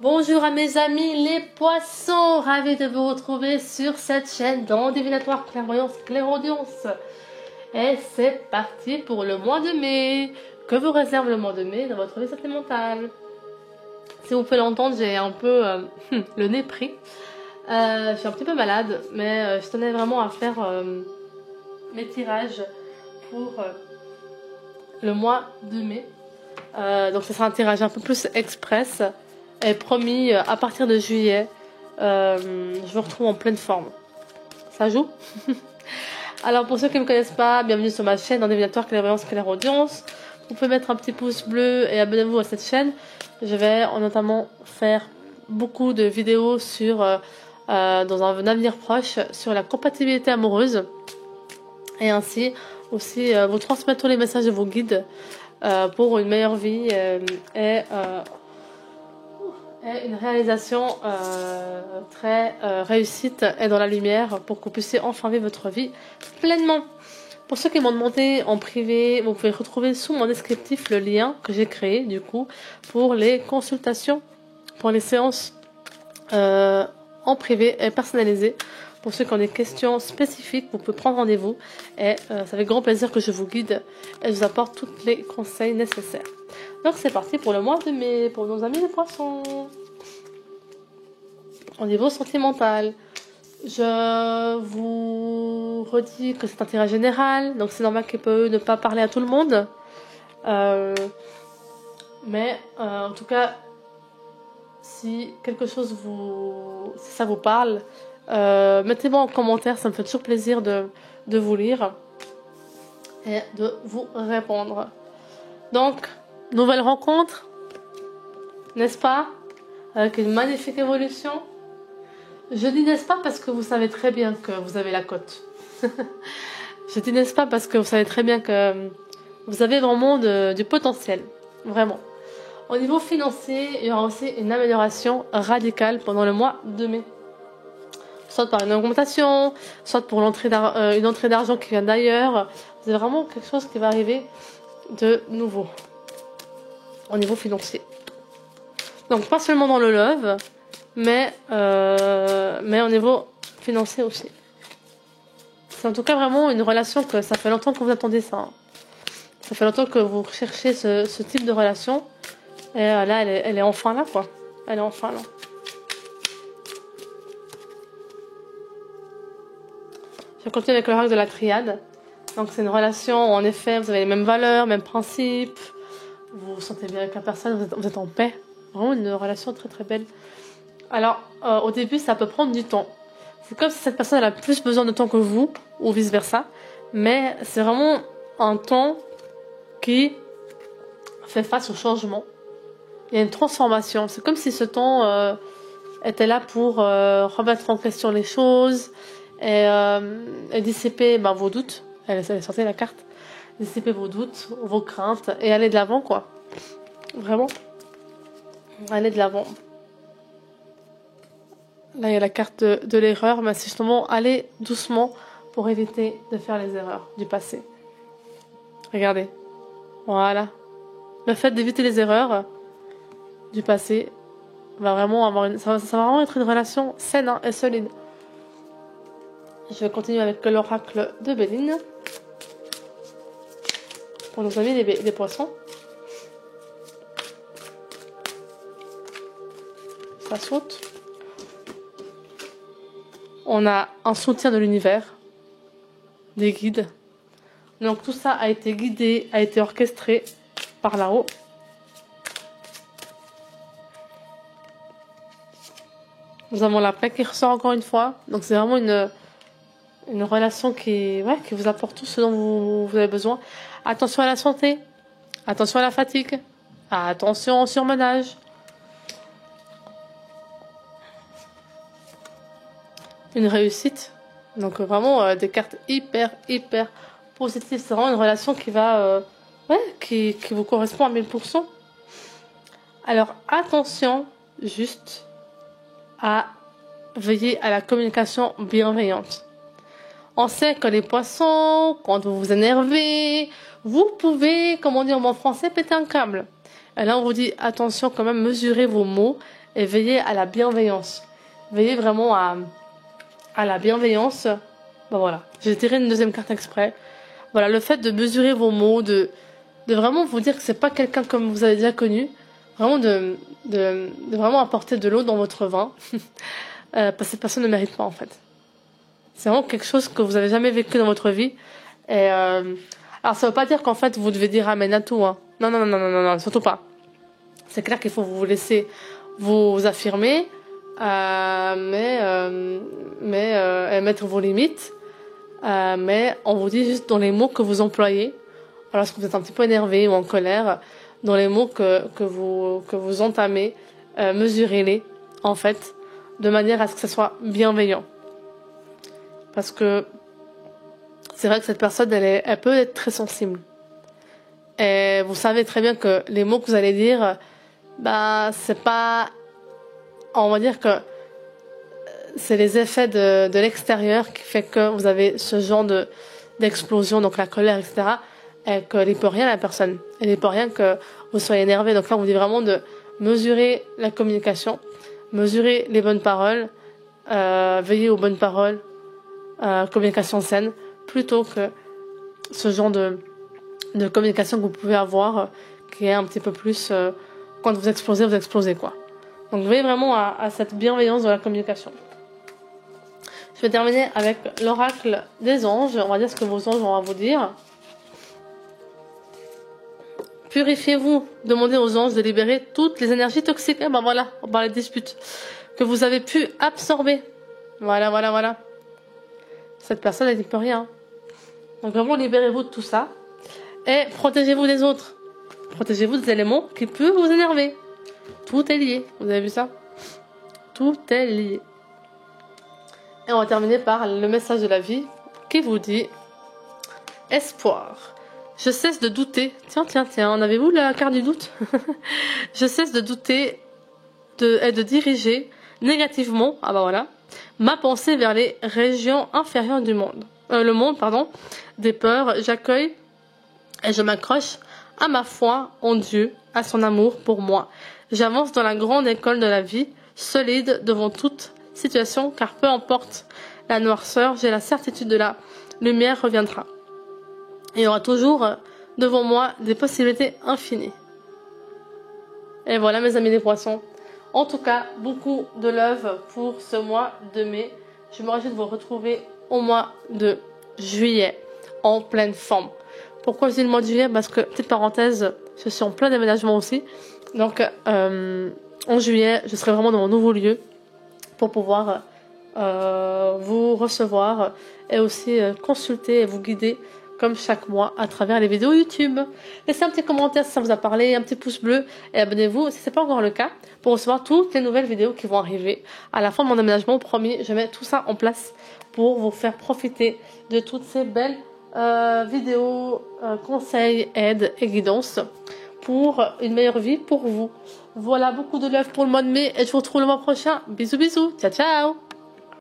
Bonjour à mes amis les poissons, ravi de vous retrouver sur cette chaîne dans Divinatoire Clairvoyance Clairaudience. Et c'est parti pour le mois de mai. Que vous réserve le mois de mai dans votre vie sentimentale? Si vous pouvez l'entendre, j'ai un peu le nez pris. Je suis un petit peu malade, mais je tenais vraiment à faire mes tirages pour le mois de mai. Donc ce sera un tirage un peu plus express. Et promis, à partir de juillet, je vous retrouve en pleine forme. Ça joue? Alors pour ceux qui ne me connaissent pas, bienvenue sur ma chaîne dans Divinatoire Clairvoyance Clairaudience. Vous pouvez mettre un petit pouce bleu et abonnez-vous à cette chaîne. Je vais notamment faire beaucoup de vidéos sur, dans un avenir proche, sur la compatibilité amoureuse. Et ainsi aussi vous transmettre tous les messages de vos guides pour une meilleure vie et une réalisation très réussite et dans la lumière pour que vous puissiez enfin vivre votre vie pleinement. Pour ceux qui m'ont demandé en privé, vous pouvez retrouver sous mon descriptif le lien que j'ai créé du coup pour les consultations, pour les séances en privé et personnalisées. Pour ceux qui ont des questions spécifiques, vous pouvez prendre rendez-vous et ça fait grand plaisir que je vous guide et je vous apporte tous les conseils nécessaires. Donc c'est parti pour le mois de mai, pour nos amis les poissons. Au niveau sentimental, je vous redis que c'est un tirage général, donc c'est normal qu'il peut ne pas parler à tout le monde. Mais en tout cas, si quelque chose si ça vous parle, mettez-moi en commentaire, ça me fait toujours plaisir de vous lire et de vous répondre. Donc, nouvelle rencontre, n'est-ce pas? Avec une magnifique évolution. Je dis n'est-ce pas parce que vous savez très bien que vous avez la cote. Je dis n'est-ce pas parce que vous savez très bien que vous avez vraiment du potentiel. Vraiment. Au niveau financier, il y aura aussi une amélioration radicale pendant le mois de mai. Soit par une augmentation, soit pour une entrée d'argent qui vient d'ailleurs. C'est vraiment quelque chose qui va arriver de nouveau au niveau financier. Donc pas seulement dans le love, mais au niveau financier aussi. C'est en tout cas vraiment une relation que ça fait longtemps que vous attendez ça. Hein. Ça fait longtemps que vous recherchez ce type de relation. Et là, elle est enfin là, quoi. Elle est enfin là. Je continue avec le règle de la triade. Donc c'est une relation où en effet, vous avez les mêmes valeurs, mêmes principes. Vous vous sentez bien avec la personne, vous êtes en paix. Vraiment une relation très très belle. Alors, au début, ça peut prendre du temps. C'est comme si cette personne elle a plus besoin de temps que vous, ou vice-versa. Mais c'est vraiment un temps qui fait face au changement. Il y a une transformation. C'est comme si ce temps était là pour remettre en question les choses et dissiper vos doutes. Elle sortait la carte. Dissiper vos doutes, vos craintes et aller de l'avant, quoi. Vraiment. Aller de l'avant. Là, il y a la carte de l'erreur, mais c'est justement aller doucement pour éviter de faire les erreurs du passé. Regardez. Voilà. Le fait d'éviter les erreurs du passé va vraiment avoir ça va vraiment être une relation saine et solide. Je vais continuer avec l'oracle de Béline. Pour nos amis les poissons. Ça saute. On a un soutien de l'univers, des guides. Donc tout ça a été guidé, a été orchestré par là-haut. Nous avons la paix qui ressort encore une fois. Donc c'est vraiment une relation qui vous apporte tout ce dont vous avez besoin. Attention à la santé, attention à la fatigue, attention au surmenage. Une réussite. Donc vraiment des cartes hyper positives. C'est vraiment une relation qui va qui vous correspond à 1000%. Alors attention juste à veiller à la communication bienveillante. On sait que les poissons, quand vous vous énervez, vous pouvez, comme on dit en bon français, péter un câble. Et là on vous dit attention quand même, mesurez vos mots et veillez à la bienveillance. Veillez vraiment à la bienveillance. Ben voilà, j'ai tiré une deuxième carte exprès. Voilà, le fait de mesurer vos mots, de vraiment vous dire que c'est pas quelqu'un comme vous avez déjà connu, vraiment de vraiment apporter de l'eau dans votre vin, parce que cette personne ne mérite pas en fait. C'est vraiment quelque chose que vous avez jamais vécu dans votre vie. Et alors ça veut pas dire qu'en fait vous devez dire amen à tout, hein. Non, non, non, non, non, non, surtout pas. C'est clair qu'il faut vous laisser vous affirmer, et mettre vos limites. Mais on vous dit juste dans les mots que vous employez, lorsque vous êtes un petit peu énervé ou en colère, dans les mots que vous entamez, mesurez-les en fait, de manière à ce que ce soit bienveillant. Parce que c'est vrai que cette personne, elle peut être très sensible. Et vous savez très bien que les mots que vous allez dire, bah c'est pas, on va dire que c'est les effets de l'extérieur qui fait que vous avez ce genre d'explosion, donc la colère, etc. Et qu'elle n'y peut rien, la personne. Elle n'y peut rien que vous soyez énervé. Donc là, on vous dit vraiment de mesurer la communication, mesurer les bonnes paroles, veiller aux bonnes paroles, communication saine, plutôt que ce genre de communication que vous pouvez avoir, qui est un petit peu plus, quand vous explosez quoi. Donc veillez vraiment à cette bienveillance de la communication. Je vais terminer avec l'oracle des anges. On va dire ce que vos anges vont à vous dire. Purifiez-vous. Demandez aux anges de libérer toutes les énergies toxiques. Et ben voilà, on parlait de disputes. Que vous avez pu absorber. Voilà, voilà, voilà. Cette personne, elle n'y peut rien. Donc vraiment, libérez-vous de tout ça. Et protégez-vous des autres. Protégez-vous des éléments qui peuvent vous énerver. Tout est lié. Vous avez vu ça? Tout est lié. Et on va terminer par le message de la vie qui vous dit espoir. Je cesse de douter. Tiens, en avez-vous la carte du doute? Je cesse de douter et de diriger négativement, ah bah voilà, ma pensée vers les régions inférieures du monde. Le monde, des peurs. J'accueille et je m'accroche à ma foi en Dieu, à son amour pour moi. J'avance dans la grande école de la vie, solide devant toute situation, car peu importe la noirceur, j'ai la certitude de la lumière reviendra. Il y aura toujours devant moi des possibilités infinies. Et voilà mes amis les poissons. En tout cas, beaucoup de love pour ce mois de mai. Je me réjouis de vous retrouver au mois de juillet, en pleine forme. Pourquoi je dis le mois de juillet? Parce que, petite parenthèse, je suis en plein déménagement aussi. Donc, en juillet, je serai vraiment dans mon nouveau lieu pour pouvoir vous recevoir et aussi consulter et vous guider comme chaque mois à travers les vidéos YouTube. Laissez un petit commentaire si ça vous a parlé, un petit pouce bleu et abonnez-vous si ce n'est pas encore le cas pour recevoir toutes les nouvelles vidéos qui vont arriver. À la fin de mon aménagement, promis, je mets tout ça en place pour vous faire profiter de toutes ces belles vidéos, conseils, aides et guidances pour une meilleure vie pour vous. Voilà, beaucoup de love pour le mois de mai et je vous retrouve le mois prochain. Bisous bisous, ciao ciao.